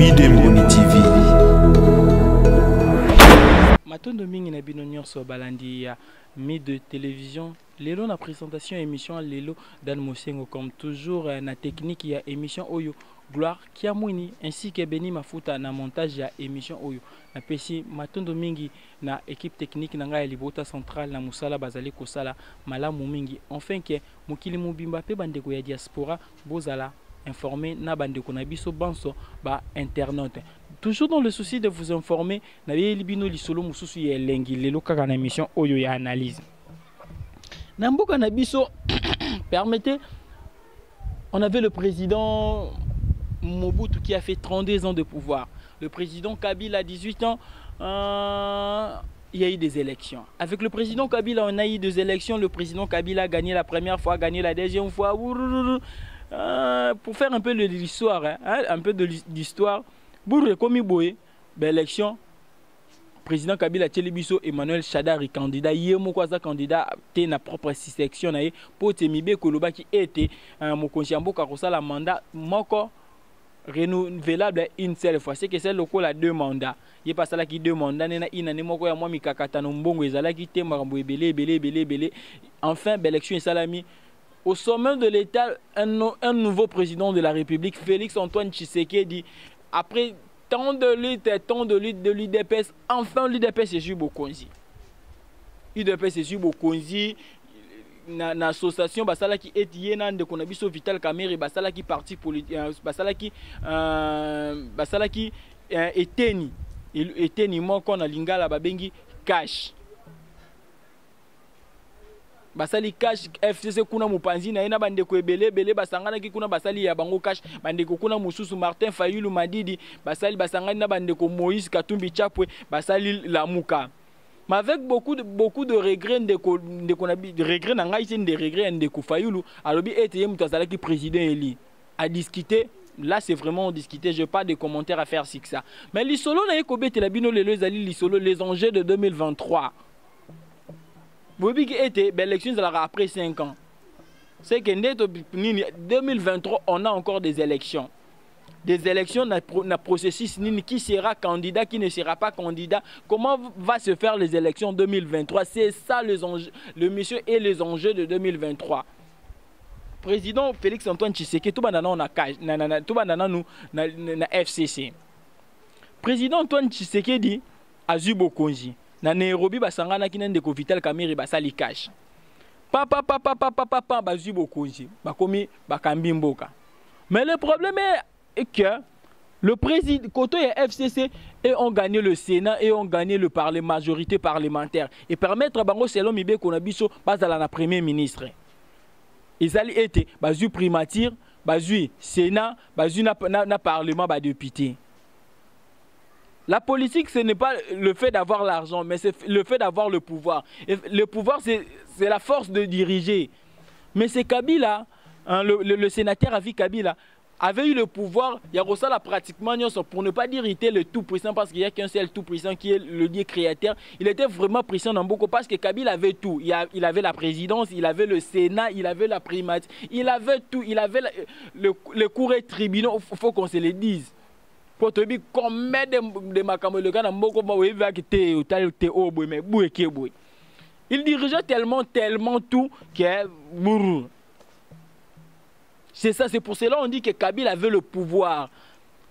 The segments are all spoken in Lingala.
Idemoni TV. Matondo mingi na bino nyonso balandi ya mi de télévision. Lelo na présentation émission lelo Dan Mosengo comme toujours na technique ya émission Oyo Gloire Kiamwini ainsi que Beni Mafuta na montage ya émission Oyo. Na pesi matondo mingi na équipe technique na ngai libota centrale na musala bazali kosala malamu mingi. Enfin que mokili mobimba pe bandeko ya diaspora bozala informé na bandeko na biso banso ba internaute. Toujours dans le souci de vous informer, na libino lisolo mususu ya lengi lelo kaka na émission Oyo ya analyse. Namboka Nabiso, permettez, on avait le président Mobutu qui a fait 32 ans de pouvoir. Le président Kabila a 18 ans, il y a eu des élections. Avec le président Kabila, on a eu des élections. Le président Kabila a gagné la première fois, a gagné la deuxième fois. Pour faire un peu de l'histoire, un peu de l'histoire, Bourre comme Boye, l'élection. Président Kabila Tchélibiso Emmanuel Shadari candidat yemo kwaza candidat te na propre section na ye po temibe koloba ki était mokonzi mboka kosala mandat moko renouvelable une seule fois. C'est que c'est le la deux mandats. Il passe là qui deux mandats na ina ne moko ya mwa mikakata no mbongo ezala ki te makambo ebele. Enfin l'élection salami au sommet de l'État un nouveau président de la République Félix Antoine Tshisekedi après tant de lutte de l'UDPS, enfin l'UDPS est sur Bokonzi. l'UDPS est sur Bokonzi, na association basala qui est yena de konabiso Vital Kamerhe basala qui parti politique basala qui eteni moko na lingala babengi cash. Basali cash FCC kuna mupanzi na ina bandeko ebele basangana ki kuna basali ya bango cash bandeko kuna mususu Martin Fayulu Madidi basali basangana na bandeko Moïse Katumbi Chapwe basali Lamuka. Mais avec beaucoup de regrets de regrets na ngai c'est des regrets ndeko Fayulu alobi ete mutazala ki président eli a discuter. Là c'est vraiment discuter, je n'ai pas de commentaires à faire sur ça. Mais l'isolo na ekobete la bino lelo ezali l'isolo les enjeux de 2023. Bobi qui était l'élection après 5 ans. C'est que 2023 on a encore des élections. Des élections na processus qui sera candidat, qui ne sera pas candidat. Comment va se faire les élections 2023? C'est ça les enjeux, le monsieur et les enjeux de 2023. Président Félix Antoine Tshisekedi tout banana on a tout banana nous na FCC. Président Antoine Tshisekedi a eu Bokonzi. Na Nairobi basangana ki ndeko Vital Kamerhe basali cash. Papa bazu Bokonzi bakomi bakambi mboka. Mais le problème est que le président côté FCC et ont gagné le Sénat et ont gagné le majorité parlementaire et permettre bango selon mibe konabiso bazala na premier ministre. Ils allaient été bazu primature, bazu Sénat, bazu na parlement ba député. La politique, ce n'est pas le fait d'avoir l'argent, mais c'est le fait d'avoir le pouvoir. Et le pouvoir, c'est la force de diriger. Mais c'est Kabila, hein, le sénateur Avi Kabila, avait eu le pouvoir, il y a ça pratiquement, pour ne pas dire qu'il était le tout puissant, parce qu'il n'y a qu'un seul tout puissant qui est le Dieu créateur. Il était vraiment puissant dans beaucoup, parce que Kabila avait tout. Il avait la présidence, il avait le Sénat, il avait la primature, il avait tout, il avait le cours et tribunal, il faut qu'on se le dise. Pour te dire combien de makambo le gars mboko ba weva ki te obo mais boué ki boué. Il dirigeait tellement tout que bourou. C'est ça, c'est pour cela on dit que Kabila avait le pouvoir.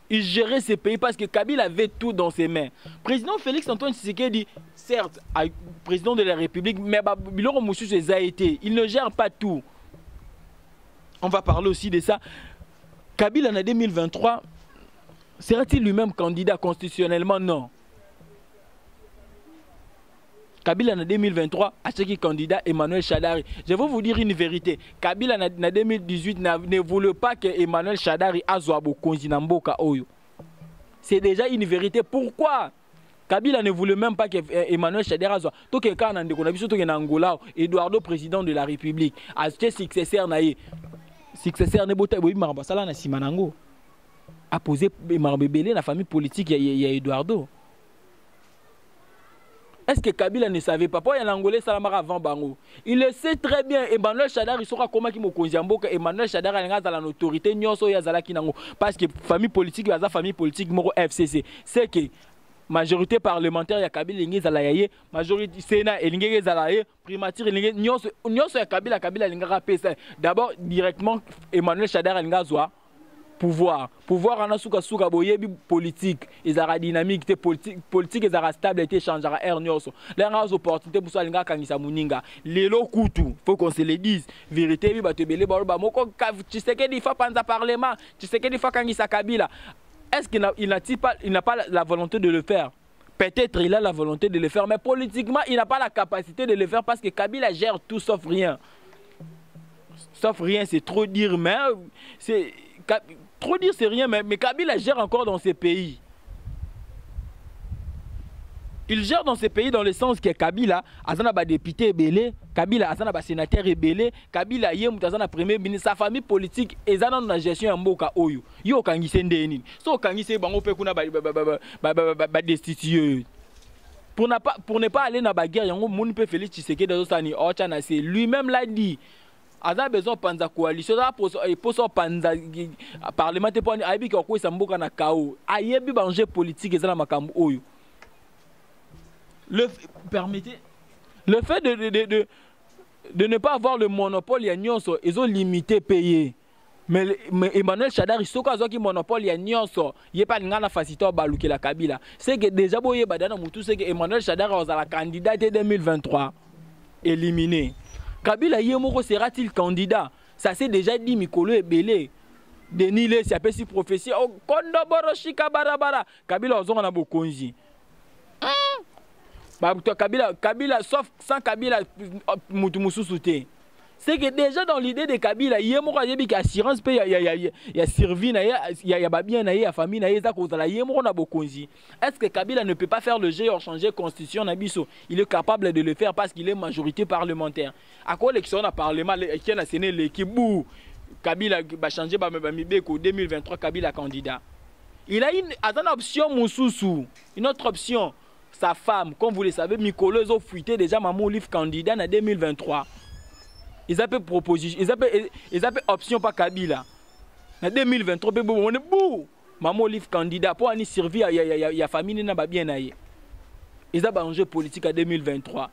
Il gérait ce pays parce que Kabila avait tout dans ses mains. Président Félix Antoine Tshisekedi, certes, président de la République, mais Biloro Moussou a été. Il ne gère pas tout. On va parler aussi de ça. Kabila en 2023. Sera-t-il lui-même candidat constitutionnellement? Non. Kabila en 2023 a qui candidat Emmanuel Shadari. Je vais vous dire une vérité. Kabila en 2018 ne voulait pas que Emmanuel Shadari azwa bokonzi na mboka oyo. C'est déjà une vérité. Pourquoi? Kabila ne voulait même pas que Emmanuel Shadari azwa. Toke kana ndeko na biso toke na Angola, Eduardo président de la République, acheté successeur na ye. Successeur ne bota boyi maramba sala na simanango. A posé Marbébélé la famille politique il y a Eduardo. Est-ce que Kabila ne savait pas? Pourquoi il y a un Angolais Salamara avant Bango? Il le sait très bien. Emmanuel Shadar, il sera comment qui m'a que Emmanuel Shadar a une autorité, parce que famille politique, la famille politique, moro FCC, c'est que majorité parlementaire, il y a Kabila, il y a majorité Sénat, il y a primature, il y a Kabila, il y a d'abord directement Emmanuel Shadar, il y a pouvoir en asuka suka boyebi politique ezara dynamique te politique ezara stable et changera air nyoso la ngaz opportunité pour ça linga kangisa muninga lelo kutu faut qu'on se le dise vérité bi batebele ba moko Tshisekedi fa panza parlement Tshisekedi fa kangisa Kabila. Est-ce qu'il n'a pas la volonté de le faire? Peut-être il a la volonté de le faire, mais politiquement il n'a pas la capacité de le faire parce que Kabila gère tout sauf rien. Sauf rien, c'est trop dire, mais c'est trop dire c'est rien, mais Kabila gère encore dans ces pays. Il gère dans ces pays dans le sens que Kabila azana ba député belé, Kabila azana ba sénateur belé, Kabila yem azana premier ministre, sa famille politique ezana na gestion ya mboka oyo. Yo kangise ndeni. So kangise bango pe kuna ba destituer. Pour ne pas aller dans la guerre, yango moun pe Félix Tshisekedi dozani ochana c'est lui-même l'a dit. Aza besoin panza coalition pour so panza parlementaire pour aibi ko sa mboka na kao. Ayebi banger politique ezana makambo oyo. Permettez le fait de ne pas avoir le monopole, il y a nyonso, ils ont limité payer. Mais Emmanuel Shadar, il soka zoki monopole, il y a nyonso, il n'y a pas de facilité à balouker la Kabila. C'est que déjà, boye badana moutou, c'est que Emmanuel Shadar a la candidate 2023 éliminé. Kabila Yemoko sera-t-il candidat? Ça c'est déjà dit Mikolo et Belé. Denis Le, c'est si prophétie. Oh, Kondoboro Shika Barabara. Kabila ozonga na bokonzi. Kabila, sauf sans Kabila, Moutoumoussousouté. C'est que déjà dans l'idée de Kabila, il y a une assurance, il y a survie, il y a bien, il y a famille, il y a bokonzi. Est-ce que Kabila ne peut pas faire le jeu ou changer la constitution? Il est capable de le faire parce qu'il est majorité parlementaire. À quoi l'élection au Parlement, qui a séné l'équipe, Kabila va changer, en 2023, Kabila candidat. Il a une option, Moussoussou, une autre option. Sa femme, comme vous le savez, Mikolo, ils ont fuité déjà Maman Livre candidat en 2023. Ils ont fait proposition, ils ont fait option par Kabila. En 2023, on est beau. Maman Livre candidat pour aller servir, il y a famille n'a pas bien aillé. Ils ont un enjeu politique en 2023.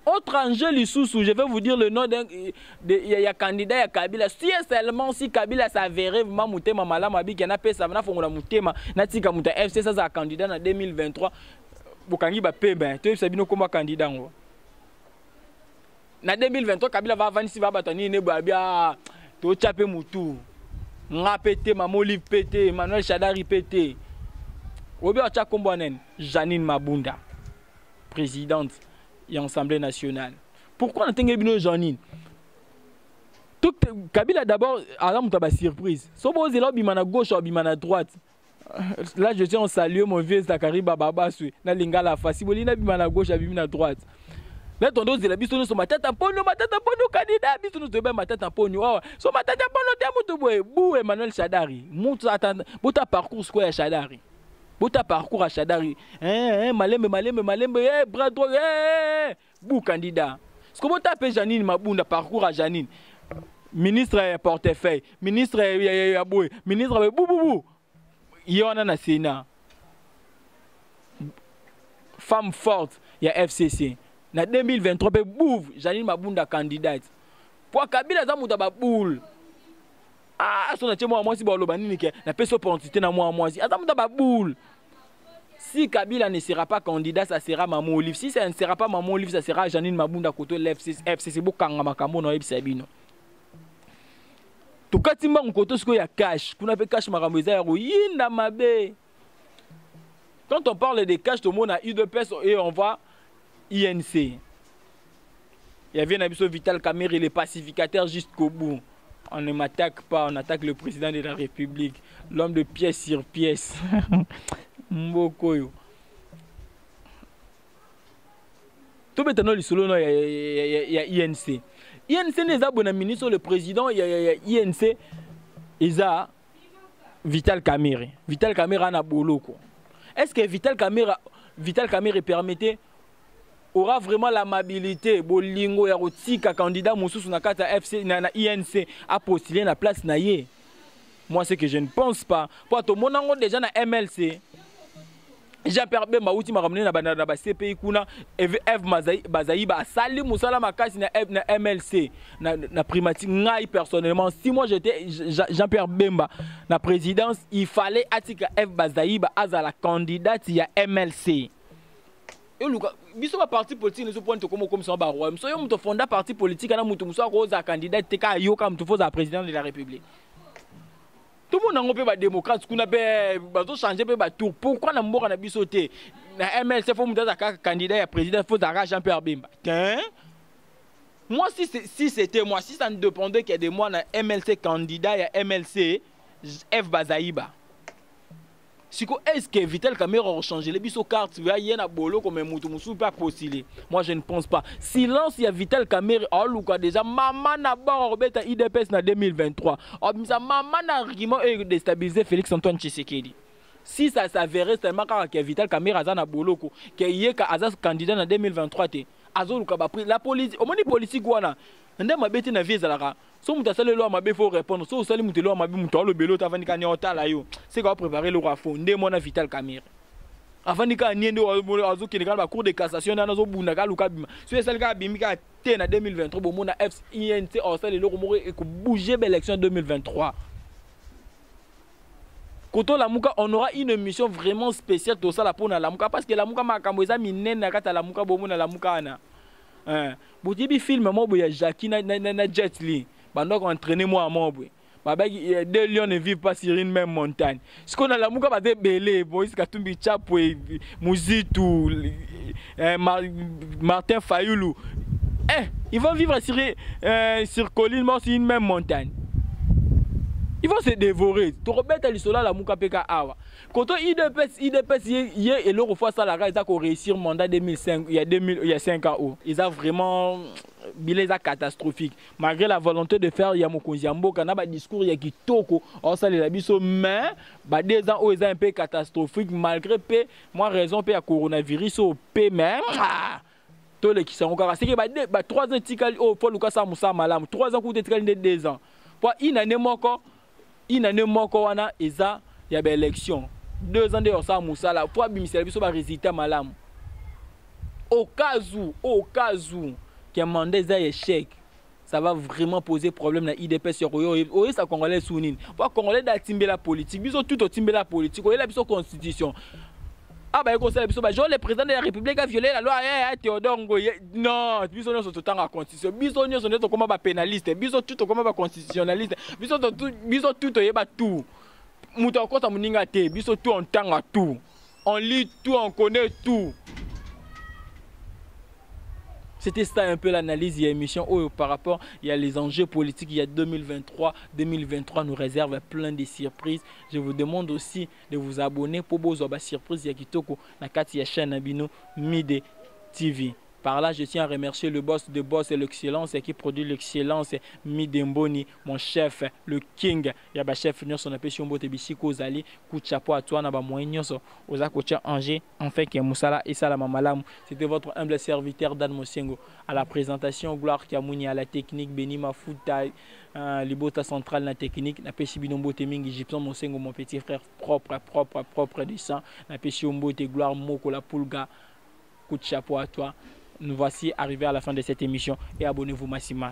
Autre enjeu, je vais vous dire le nom d'un candidat à Kabila. Si seulement si Kabila s'avérait vraiment Moutema Malamabi, qui a fait ça, Moutema, Natika Mouta FC, ça a candidat en 2023. Bokangi ba pembe to sabino comme candidat ngo na 2023 Kabila va avancer va batani ne babia to chape mutu nga pété Maman Livre pété Emmanuel Shadari pété obi acha kombonen Janine Mabunda présidente et Assemblée nationale. Pourquoi on tenge bino Janine? Tout Kabila d'abord a ba surprise so bo zelo bi mana gauche ou bi mana droite. Là, je tiens à saluer mon vieux Zakari Bababasou. Na lingala fasi bolina bimana gauche bimana droite. Là, ton dos de la biso no matata pono candidat biso no be matata pono. Oh, so matata pono te mutu boy. Bou Emmanuel Shadari. Mutu attend. Bota parcours quoi Shadari. Bota parcours à Shadari. Malembe bras droit. Bou candidat. Ce que bota pe Janine Mabunda parcours à Janine. Ministre portefeuille, ministre Yaboy, ministre bou. Il y a un Sénat. Femme forte, il y a FCC. En 2023, bouf, Janine Mabunda candidate. Pour Kabila, ça m'a boule. Ah, son atie moi si bolo banini ke na peso opportunité na moi si. Ça m'a boule. Si Kabila ne sera pas candidat, ça sera Maman Livre. Si ça ne sera pas Maman Livre, ça sera Janine Mabunda côté FCC bokanga makambo no ebisabino. Tout cas, timba ngoto ce qu'il y a cash, qu'on avait cash marameza yinda mabe. Quand on parle de cash, tout le monde a UDPS et on voit INC. Il y avait un abisso Vital Kamerhe, il est pacificateur jusqu'au bout. On ne m'attaque pas, on attaque le président de la République, l'homme de pièce sur pièce. Mbokoyo. Tout maintenant, il y a INC. INC n'est pas bon ministre, le président, il y a INC, il y a Vital Kamerhe. Vital Kamerhe a un boulot. Est-ce que Vital Kamerhe permettait aura vraiment l'amabilité bolingo ya kotika candidat mosusu na kata FC na INC a postulé na place na ye. Moi c'est que je ne pense pas. Pour tout mon ango déjà na MLC. Jean-Pierre Bemba outi makamne na ba CPI kuna F Bazaïba asali musala makasi na MLC na primatique ngai personnellement si moi j'étais Jean-Pierre Bemba na présidence il fallait atika F Bazaïba azala candidate ya MLC. Et luka biso ba parti politique ne se point comme ça ba roi so yo muto fonda parti politique na muto muso akoza candidate te ka yo ka muto foza président de la République. Tout le monde a un démocrate, qui a changé de tour. Pourquoi on a un biso te na MLC faut muta candidat à président faut Zara Jean-Pierre Bemba. Moi si c'était moi, si ça ne dépendait que de moi na MLC candidat à MLC F Bazaïba. Est-ce que Vital Kamerhe a changé les biso cartes, il y a un bolo comme un moutou moussou pas postulé. Moi je ne pense pas. Silence il y a Vital Kamerhe oh luka déjà maman na ba Robeta IDPS en 2023. Oh ça maman na argument et déstabiliser Félix Antoine Tshisekedi. Si ça s'avérait seulement que Vital Kamerhe a na bolo ko que yeka azas candidat en 2023 te. Azo luka ba la politique au moins politique wana. Ndé mabeti na vie zalaka. So muta sale lo mabe faut répondre. So sale muta lo mabe muta lo belo ta vanika ni otala yo. C'est quoi préparer le roi fond ndé mona Vital Kamerhe. Avanika ni ndo azo kineka ba cour de cassation na zo bunda ka luka bima. So sale ka bimika te na 2023 bo mona FINC o sale lo mo e ko bouger l'élection 2023. Koto la muka on aura une émission vraiment spéciale to ça la pour na la muka parce que la muka makambo eza minene na kata la muka bo mona la muka na. Boutibi film moi boya Jackie na Jet Li bandok entraîner moi à moi boy baba deux lions ne vivent pas sur une même montagne ce qu'on a la muka ba de belé Moïse Katumbi Chapwe Muzitu Martin Fayulu ils vont vivre sur colline moi sur une même montagne. Ils vont se dévorer. Tu rebelles l'histoire la muka peka awa. Quand IDPS hier et l'autre fois ça la ils ont réussi le mandat 2005 il y a 5 ans. Ils ont vraiment bilan catastrophique. Malgré la volonté de faire Yamokonzi Mboka na ba discours ya kitoko on ça les biso mais ba 2 ans ils ont un peu catastrophique malgré peu moi raison peu ya coronavirus au peu même tous les qui sont encore c'est que ba 3 ans tikali au faut Lucas Moussa Malam 3 ans coup de tikali 2 ans. Pour une année moko wana eza ya ba élection 2 ans de Osa Moussa la pour bimisela biso ba résultat malam au cas où que mandat eza échec ça va vraiment poser problème na IDPS sur oyo ça congolais sounine pour congolais da timbela politique biso tout au timbela politique oyo la biso constitution ah bah conseil biso bah genre le président de la République a violé la loi Théodore Ngoye non biso nyonso tout temps à constitution biso nyonso neto comme ba pénaliste biso tout comme ba constitutionnaliste biso tout yeba tout muto akota muninga te biso tout on tanga tout on lit tout on connaît tout. C'était ça un peu l'analyse de l'émission par rapport il y a les enjeux politiques il y a 2023 nous réserve plein de surprises. Je vous demande aussi de vous abonner pour vos surprises ya kitoko na kati ya chaîne Abino Mide TV. Par là, je tiens à remercier le boss de boss et l'excellence qui produit l'excellence Midemboni, mon chef, le king. Yaba chef nous on appelle Shombo Tebisiko Zali, coup de chapeau à toi na ba moyenyoso, oza kocha Angers, enfin qui Moussala et Salama Malam. C'était votre humble serviteur Dan Mosengo à la présentation, gloire Kiamouni à la technique, Benima Fouta, Libota centrale la technique, na peshi Binombo Teming Egyptien Mosengo mon petit frère propre de sang, na peshi Ombo te gloire Moko la Pulga. Coup de chapeau à toi. Nous voici arrivés à la fin de cette émission et abonnez-vous massivement.